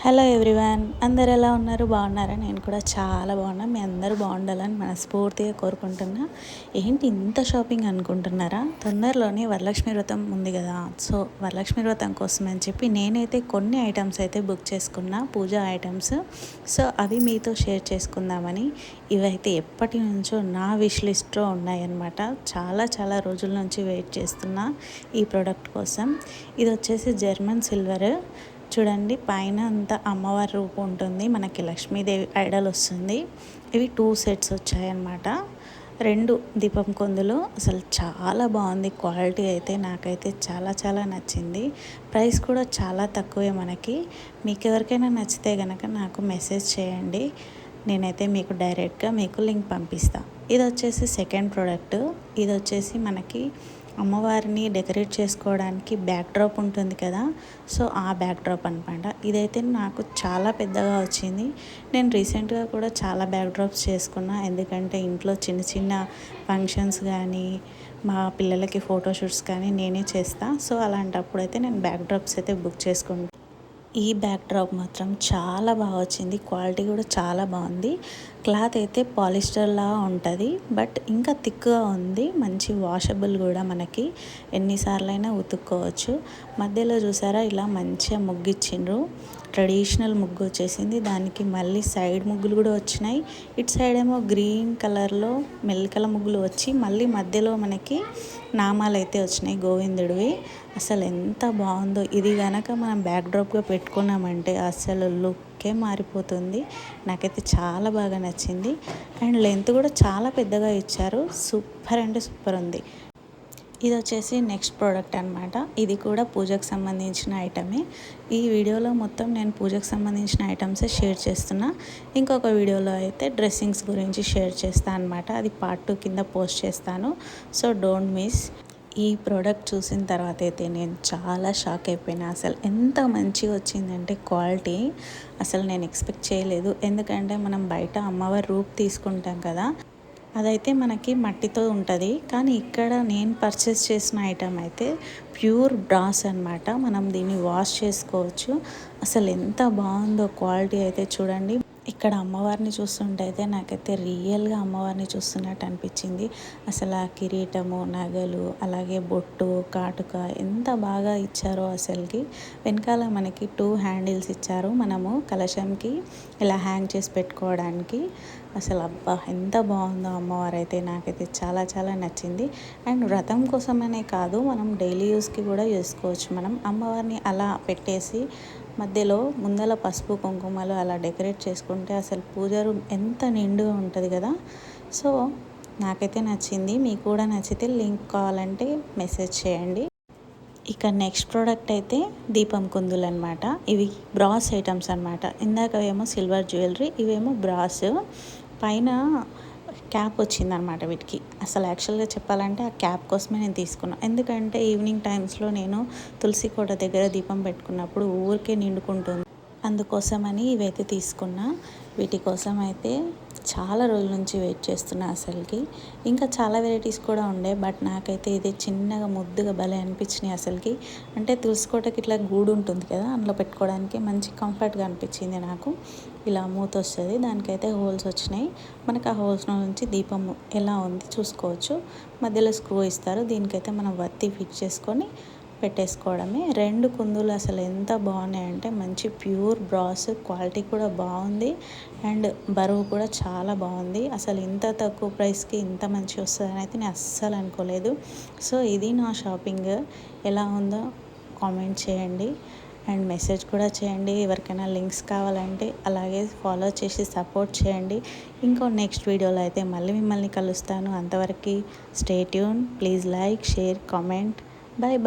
Hello everyone, అందరు ఎలా ఉన్నారు? బాగున్నారా? నేను కూడా చాలా బాగున్నా. మీ అందరూ బాగుండాలని మనస్ఫూర్తిగా కోరుకుంటున్నా. ఏంటి ఇంత షాపింగ్ అనుకుంటున్నారా? తొందరలోనే వరలక్ష్మి వ్రతం ఉంది కదా, సో వరలక్ష్మి వ్రతం కోసం అని చెప్పి నేనైతే కొన్ని ఐటమ్స్ అయితే బుక్ చేసుకున్నా, పూజా ఐటమ్స్. సో అవి మీతో షేర్ చేసుకుందామని. ఇవైతే ఎప్పటి నుంచో నా విష్ లిస్ట్లో ఉన్నాయన్నమాట. చాలా రోజుల నుంచి వెయిట్ చేస్తున్నా ఈ ప్రోడక్ట్ కోసం. ఇది వచ్చేసి జర్మన్ సిల్వర్. చూడండి, పైన అంతా అమ్మవారి రూపు ఉంటుంది, మనకి లక్ష్మీదేవి ఐడల్ వస్తుంది. ఇవి 2 సెట్స్ వచ్చాయన్నమాట. 2 దీపం కొందులు. అసలు చాలా బాగుంది క్వాలిటీ అయితే. నాకైతే చాలా నచ్చింది. ప్రైస్ కూడా చాలా తక్కువే మనకి. మీకు ఎవరికైనా నచ్చితే కనుక నాకు మెసేజ్ చేయండి, నేనైతే మీకు డైరెక్ట్గా మీకు లింక్ పంపిస్తాను. ఇది వచ్చేసి సెకండ్ ప్రోడక్ట్. ఇది వచ్చేసి మనకి అమ్మవారిని డెకరేట్ చేసుకోవడానికి బ్యాక్ డ్రాప్ ఉంటుంది కదా, సో ఆ బ్యాక్ డ్రాప్ అనమాట. ఇదైతే నాకు చాలా పెద్దగా వచ్చింది. నేను రీసెంట్గా కూడా చాలా బ్యాక్ డ్రాప్స్ చేసుకున్నా, ఎందుకంటే ఇంట్లో చిన్న ఫంక్షన్స్ కానీ మా పిల్లలకి ఫోటోషూట్స్ కానీ నేనే చేస్తాను. సో అలాంటప్పుడు అయితే నేను బ్యాక్ డ్రాప్స్ అయితే బుక్ చేసుకుంటాను. ఈ బ్యాక్ డ్రాప్ మాత్రం చాలా బాగా వచ్చింది, క్వాలిటీ కూడా చాలా బాగుంది. క్లాత్ అయితే పాలిస్టర్లా ఉంటుంది, బట్ ఇంకా థిక్గా ఉంది. మంచి వాషబుల్ కూడా, మనకి ఎన్నిసార్లైనా ఉతుక్కోవచ్చు. మధ్యలో చూసారా ఇలా మంచిగా ముగ్గిచ్చిండ్రు, ట్రెడిషనల్ ముగ్గు వచ్చేసింది. దానికి మళ్ళీ సైడ్ ముగ్గులు కూడా వచ్చినాయి. ఇటు సైడ్ ఏమో గ్రీన్ కలర్లో మెల్కల ముగ్గులు వచ్చి మళ్ళీ మధ్యలో మనకి నామాలు అయితే వచ్చినాయి గోవిందుడివి. అసలు ఎంత బాగుందో. ఇది కనుక మనం బ్యాక్ డ్రాప్గా పెట్టుకున్నామంటే అసలు లుక్కే మారిపోతుంది. నాకైతే చాలా బాగా నచ్చింది. అండ్ లెంత్ కూడా చాలా పెద్దగా ఇచ్చారు. సూపర్ అంటే సూపర్ ఉంది. ఇది వచ్చేసి నెక్స్ట్ ప్రోడక్ట్ అనమాట. ఇది కూడా పూజకు సంబంధించిన ఐటమే. ఈ వీడియోలో మొత్తం నేను పూజకు సంబంధించిన ఐటమ్సే షేర్ చేస్తున్నా. ఇంకొక వీడియోలో అయితే డ్రెస్సింగ్స్ గురించి షేర్ చేస్తాను అనమాట. అది పార్ట్ 2 కింద పోస్ట్ చేస్తాను, సో డోంట్ మిస్. ఈ ప్రోడక్ట్ చూసిన తర్వాత అయితే నేను చాలా షాక్ అయిపోయినా. అసలు ఎంత మంచిగా వచ్చిందంటే క్వాలిటీ అసలు నేను ఎక్స్పెక్ట్ చేయలేదు. ఎందుకంటే మనం బయట అమ్మవారి రూప్ తీసుకుంటాం కదా, అదైతే మనకి మట్టితో ఉంటుంది. కానీ ఇక్కడ నేను పర్చేస్ చేసిన ఐటమ్ అయితే ప్యూర్ బ్రాస్ అనమాట. మనం దీన్ని వాష్ చేసుకోవచ్చు. అసలు ఎంత బాగుందో క్వాలిటీ అయితే చూడండి. ఇక్కడ అమ్మవారిని చూస్తుంటే అయితే నాకైతే రియల్గా అమ్మవారిని చూస్తున్నట్టు అనిపించింది. అసలు ఆ కిరీటము, నగలు, అలాగే బొట్టు, కాటుక ఎంత బాగా ఇచ్చారో అసలుకి. వెనకాల మనకి 2 హ్యాండిల్స్ ఇచ్చారు, మనము కలశంకి ఇలా హ్యాంగ్ చేసి పెట్టుకోవడానికి. అసలు అబ్బా ఎంత బాగుందో అమ్మవారు అయితే. నాకైతే చాలా నచ్చింది. అండ్ వ్రతం కోసమనే కాదు, మనం డైలీ యూస్కి కూడా చేసుకోవచ్చు. మనం అమ్మవారిని అలా పెట్టేసి మధ్యలో ముందల పసుపు కుంకుమలు అలా డెకరేట్ చేసుకుంటే అసలు పూజ రూమ్ ఎంత నిండుగా ఉంటుంది కదా. సో నాకైతే నచ్చింది. మీకు కూడా నచ్చితే లింక్ కావాలంటే మెసేజ్ చేయండి. ఇక నెక్స్ట్ ప్రోడక్ట్ అయితే దీపం కుందులు అనమాట. ఇవి బ్రాస్ ఐటమ్స్ అనమాట. ఇందాకవేమో సిల్వర్ జ్యువెలరీ, ఇవేమో బ్రాస్. పైన క్యాప్ వచ్చిందనమాట వీటికి. అసలు యాక్చువల్గా చెప్పాలంటే ఆ క్యాప్ కోసమే నేను తీసుకున్నాను. ఎందుకంటే ఈవినింగ్ టైమ్స్లో నేను తులసి కోట దగ్గర దీపం పెట్టుకున్నప్పుడు ఊరికే నిండుకుంటుంది, అందుకోసమని ఇవైతే తీసుకున్నా. వీటి కోసం అయితే చాలా రోజుల నుంచి వెయిట్ చేస్తున్నా అసలుకి. ఇంకా చాలా వెరైటీస్ కూడా ఉండే, బట్ నాకైతే ఇది చిన్నగా ముద్దుగా భలే అనిపించినాయి అసలుకి. అంటే తులసికోటకి ఇట్లా గూడు ఉంటుంది కదా, అందులో పెట్టుకోవడానికి మంచి కంఫర్ట్గా అనిపించింది నాకు. ఇలా మూత వస్తుంది, దానికైతే హోల్స్ వచ్చినాయి. మనకు ఆ హోల్స్లో నుంచి దీపం ఎలా ఉంది చూసుకోవచ్చు. మధ్యలో స్క్రూ ఇస్తారు, దీనికైతే మనం వత్తి ఫిట్ చేసుకొని పెట్టేసుకోవడమే. 2 కుందులు అసలు ఎంత బాగున్నాయంటే మంచి ప్యూర్ బ్రాస్, క్వాలిటీ కూడా బాగుంది. అండ్ బరువు కూడా చాలా బాగుంది. అసలు ఇంత తక్కువ ప్రైస్కి ఇంత మంచి వస్తుందని అయితే నేను అస్సలు అనుకోలేదు. సో ఇది నా షాపింగ్. ఎలా ఉందో కామెంట్ చేయండి అండ్ మెసేజ్ కూడా చేయండి. ఎవరికైనా లింక్స్ కావాలంటే అలాగే ఫాలో చేసి సపోర్ట్ చేయండి. ఇంకో నెక్స్ట్ వీడియోలో అయితే మళ్ళీ మిమ్మల్ని కలుస్తాను. అంతవరకు stay tune. Please like, share, comment. Bye.